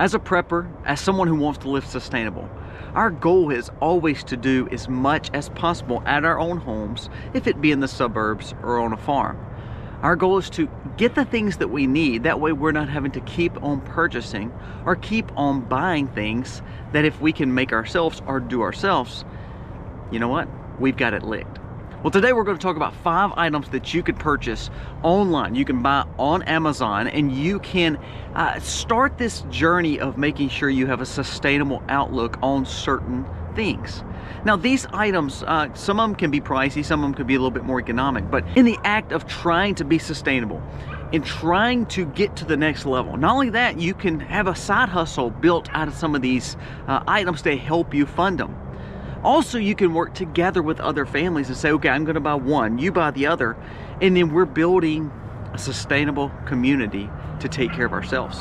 As a prepper, as someone who wants to live sustainable, our goal is always to do as much as possible at our own homes, if it be in the suburbs or on a farm. Our goal is to get the things that we need. That way we're not having to keep on purchasing or keep on buying things that if we can make ourselves or do ourselves, you know what? We've got it licked. Well, today we're going to talk about 5 items that you could purchase online. You can buy on Amazon, and you can start this journey of making sure you have a sustainable outlook on certain things. Now, these items, some of them can be pricey, some of them could be a little bit more economic, but in the act of trying to be sustainable and trying to get to the next level, not only that, you can have a side hustle built out of some of these items to help you fund them. Also, you can work together with other families and say, okay, I'm going to buy one, you buy the other, and then we're building a sustainable community to take care of ourselves.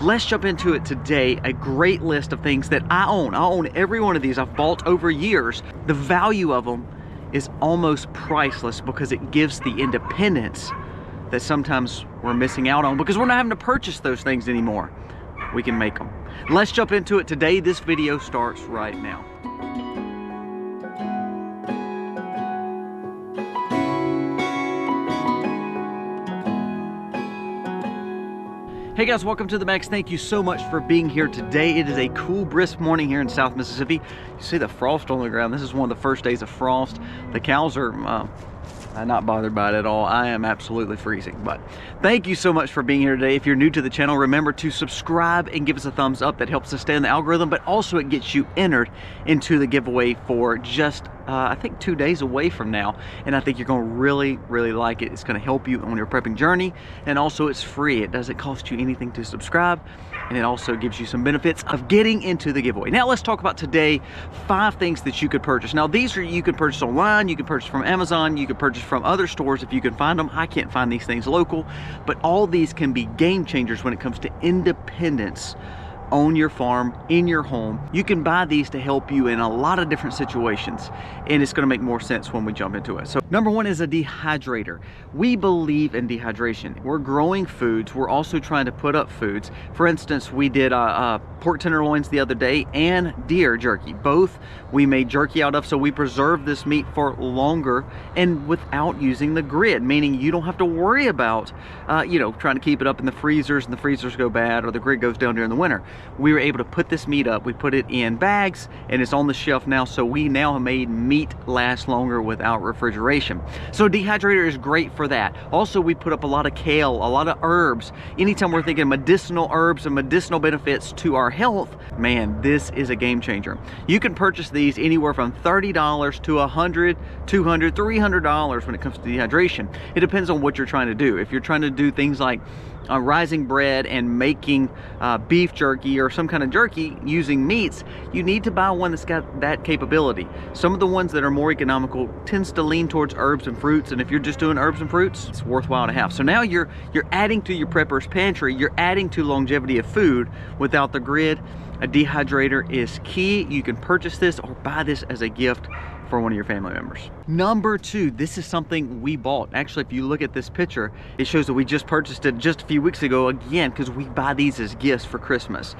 Let's jump into it today. A great list of things that I own. I own every one of these. I've bought over years. The value of them is almost priceless because it gives the independence that sometimes we're missing out on because we're not having to purchase those things anymore. We can make them. Let's jump into it today. This video starts right now. Hey guys, welcome to the Max. Thank you so much for being here today. It is a cool, brisk morning here in South Mississippi. You see the frost on the ground. This is one of the first days of frost. The cows are not bothered by it at all. I am absolutely freezing, but thank you so much for being here today. If you're new to the channel, remember to subscribe and give us a thumbs up. That helps us stay in the algorithm, but also it gets you entered into the giveaway for just I think 2 days away from now, and I think you're going to really like it. It's going to help you on your prepping journey, and also it's free. It doesn't cost you anything to subscribe, and it also gives you some benefits of getting into the giveaway. Now let's talk about today 5 things that you could purchase. Now these are, you can purchase online, you can purchase from Amazon, you can purchase from other stores if you can find them. I can't find these things local, but all these can be game changers when it comes to independence on your farm, in your home. You can buy these to help you in a lot of different situations, and it's going to make more sense when we jump into it. So number 1 is a dehydrator. We believe in dehydration. We're growing foods. We're also trying to put up foods. For instance, we did pork tenderloins the other day and deer jerky. Both we made jerky out of, so we preserve this meat for longer and without using the grid, meaning you don't have to worry about trying to keep it up in the freezers and the freezers go bad or the grid goes down during the winter. We were able to put this meat up. We put it in bags and it's on the shelf now, so we now have made meat last longer without refrigeration. So dehydrator is great for that. Also, we put up a lot of kale, a lot of herbs. Anytime we're thinking medicinal herbs and medicinal benefits to our health, man, this is a game changer. You can purchase these anywhere from $30 to $100, $200, $300 when it comes to dehydration. It depends on what you're trying to do. If you're trying to do things like rising bread and making beef jerky or some kind of jerky using meats, you need to buy one that's got that capability. Some of the ones that are more economical tends to lean towards herbs and fruits, and if you're just doing herbs and fruits, it's worthwhile to have. So now you're adding to your prepper's pantry, you're adding to longevity of food without the grid. A dehydrator is key. You can purchase this or buy this as a gift for one of your family members. Number 2, this is something we bought. Actually, if you look at this picture, it shows that we just purchased it just a few weeks ago again, because we buy these as gifts for Christmas.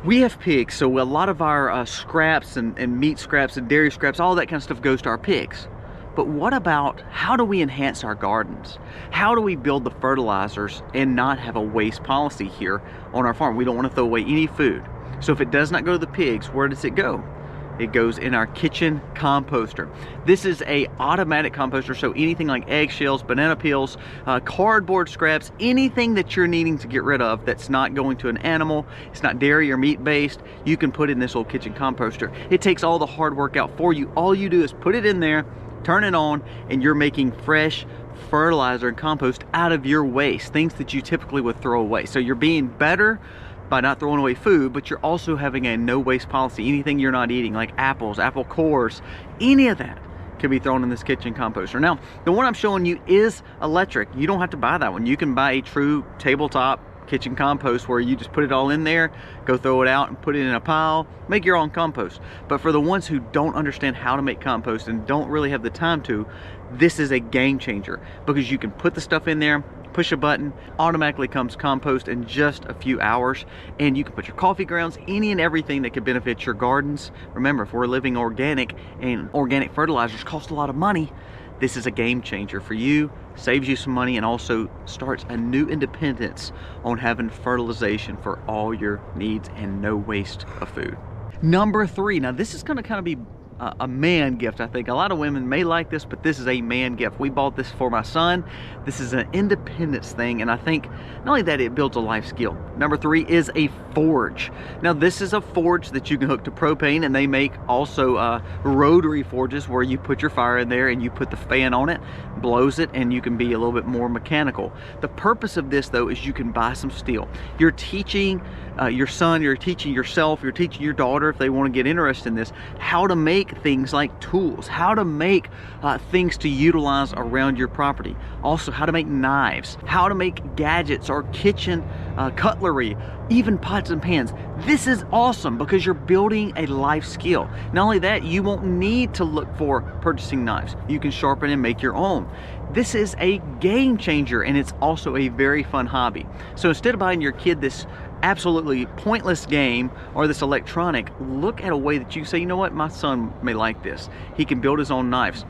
We have pigs, so a lot of our scraps and meat scraps and dairy scraps, all that kind of stuff goes to our pigs. But what about, how do we enhance our gardens? How do we build the fertilizers and not have a waste policy here on our farm? We don't want to throw away any food. So if it does not go to the pigs, where does it go? It goes in our kitchen composter. This is a automatic composter, so anything like eggshells, banana peels, cardboard scraps, anything that you're needing to get rid of that's not going to an animal, it's not dairy or meat based, you can put in this little kitchen composter. It takes all the hard work out for you. All you do is put it in there, turn it on, and you're making fresh fertilizer and compost out of your waste, things that you typically would throw away. So you're being better by not throwing away food, but you're also having a no waste policy. Anything you're not eating, like apples, apple cores, any of that can be thrown in this kitchen composter. Now, the one I'm showing you is electric. You don't have to buy that one. You can buy a true tabletop kitchen compost where you just put it all in there, go throw it out and put it in a pile, make your own compost. But for the ones who don't understand how to make compost and don't really have the time to, this is a game changer, because you can put the stuff in there, push a button, automatically comes compost in just a few hours, and you can put your coffee grounds, any and everything that could benefit your gardens. Remember, if we're living organic and organic fertilizers cost a lot of money, this is a game changer for you, saves you some money, and also starts a new independence on having fertilization for all your needs and no waste of food. Number 3, now this is going to kind of be a man gift. I think a lot of women may like this, but this is a man gift. We bought this for my son. This is an independence thing, and I think not only that, it builds a life skill. Number 3 is a forge. Now this is a forge that you can hook to propane, and they make also rotary forges where you put your fire in there and you put the fan on it, blows it, and you can be a little bit more mechanical. The purpose of this though is you can buy some steel. You're teaching your son, you're teaching yourself, you're teaching your daughter, if they want to get interested in this, how to make things like tools, how to make things to utilize around your property. Also how to make knives, how to make gadgets or kitchen cutlery, even pots and pans. This is awesome because you're building a life skill. Not only that, you won't need to look for purchasing knives. You can sharpen and make your own. This is a game changer, and it's also a very fun hobby. So instead of buying your kid this absolutely pointless game or this electronic, look at a way that you say, you know what, my son may like this. He can build his own knives.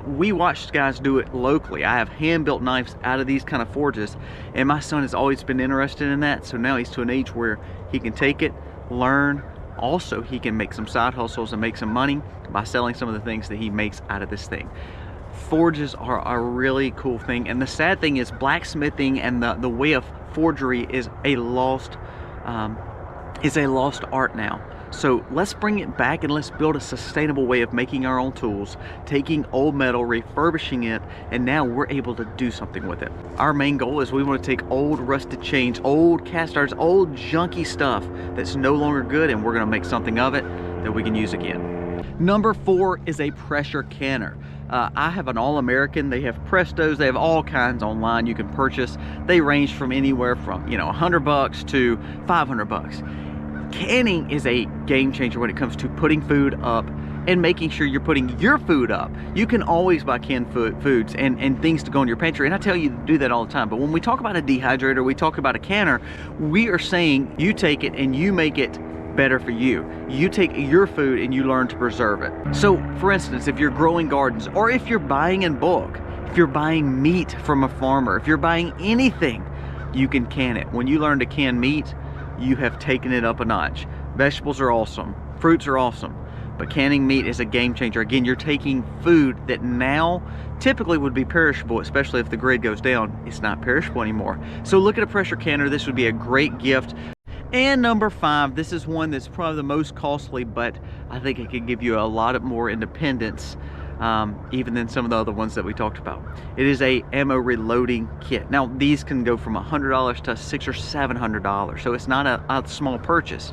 We watched guys do it locally. I have hand-built knives out of these kind of forges, and my son has always been interested in that. So now he's to an age where he can take it, learn. Also, he can make some side hustles and make some money by selling some of the things that he makes out of this thing. Forges are a really cool thing, and the sad thing is blacksmithing and the way of forgery is a lost art now. So let's bring it back and let's build a sustainable way of making our own tools, taking old metal, refurbishing it, and now we're able to do something with it. Our main goal is we want to take old rusted chains, old cast irons, old junky stuff that's no longer good, and we're going to make something of it that we can use again. Number 4 is a pressure canner. I have an All-American. They have Prestos. They have all kinds online you can purchase. They range from anywhere from, you know, $100 to $500. Canning is a game changer when it comes to putting food up and making sure you're putting your food up. You can always buy canned foods and things to go in your pantry, and I tell you to do that all the time. But when we talk about a dehydrator, we talk about a canner, we are saying you take it and you make it better for you. You take your food and you learn to preserve it. So for instance, if you're growing gardens, or if you're buying in bulk, if you're buying meat from a farmer, if you're buying anything, you can can it. When you learn to can meat, you have taken it up a notch. Vegetables are awesome, fruits are awesome, but canning meat is a game changer. Again, you're taking food that now typically would be perishable, especially if the grid goes down. It's not perishable anymore. So look at a pressure canner. This would be a great gift. And number 5, this is one that's probably the most costly, but I think it could give you a lot more independence, even than some of the other ones that we talked about. It is a ammo reloading kit. Now these can go from $100 to $600 or $700, so it's not a small purchase.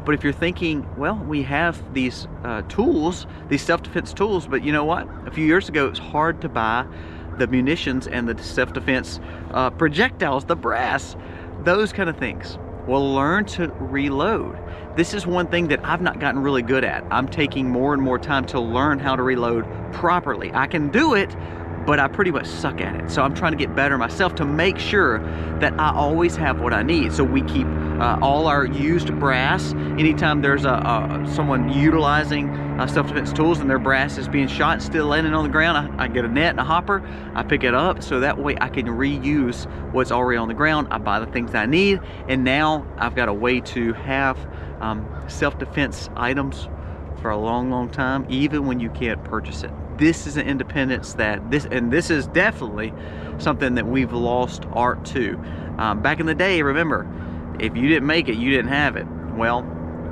But if you're thinking, well, we have these tools, these self-defense tools, but you know what? A few years ago, it was hard to buy the munitions and the self-defense projectiles, the brass, those kind of things. Well, learn to reload. This is one thing that I've not gotten really good at. I'm taking more and more time to learn how to reload properly. I can do it, but I pretty much suck at it. So I'm trying to get better myself to make sure that I always have what I need. So we keep all our used brass. Anytime there's someone utilizing self-defense tools and their brass is being shot, still landing on the ground, I get a net and a hopper, I pick it up, so that way I can reuse what's already on the ground. I buy the things that I need, and now I've got a way to have self-defense items for a long time, even when you can't purchase it. This is an independence that this is definitely something that we've lost art to. Back in the day, remember, if you didn't make it, you didn't have it. Well,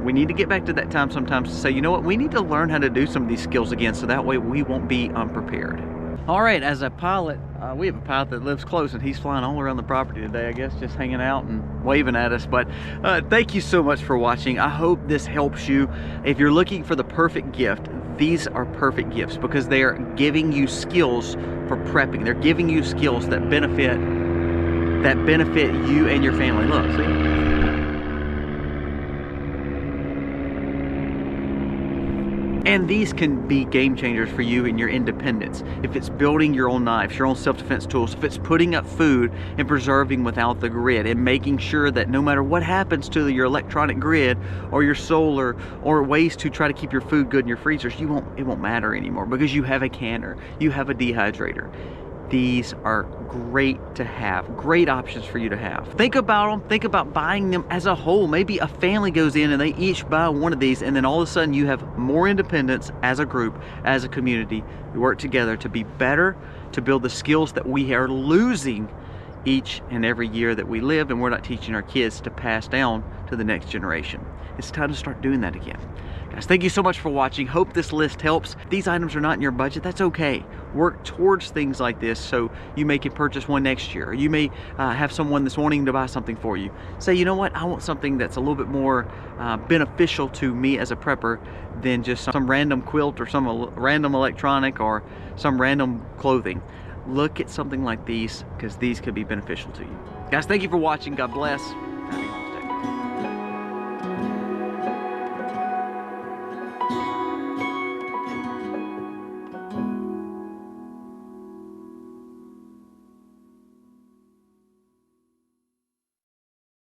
we need to get back to that time sometimes to say, you know what, we need to learn how to do some of these skills again, so that way we won't be unprepared. All right, as a pilot, we have a pilot that lives close, and he's flying all around the property today, I guess, just hanging out and waving at us. But thank you so much for watching. I hope this helps you. If you're looking for the perfect gift, these are perfect gifts because they are giving you skills for prepping. They're giving you skills that benefit you and your family. Look, see? And these can be game changers for you in your independence. If it's building your own knives, your own self-defense tools, if it's putting up food and preserving without the grid, and making sure that no matter what happens to your electronic grid or your solar or ways to try to keep your food good in your freezers, it won't matter anymore because you have a canner, you have a dehydrator. These are great to have, great options for you to have. Think about them, think about buying them as a whole. Maybe a family goes in and they each buy one of these, and then all of a sudden you have more independence as a group, as a community. You work together to be better, to build the skills that we are losing each and every year that we live, and we're not teaching our kids to pass down to the next generation. It's time to start doing that again. Guys, thank you so much for watching. Hope this list helps. If these items are not in your budget, that's okay. Work towards things like this so you may can purchase one next year. Or you may have someone that's wanting to buy something for you. Say, you know what, I want something that's a little bit more beneficial to me as a prepper than just some random quilt or some random electronic or some random clothing. Look at something like these because these could be beneficial to you. Guys, thank you for watching. God bless.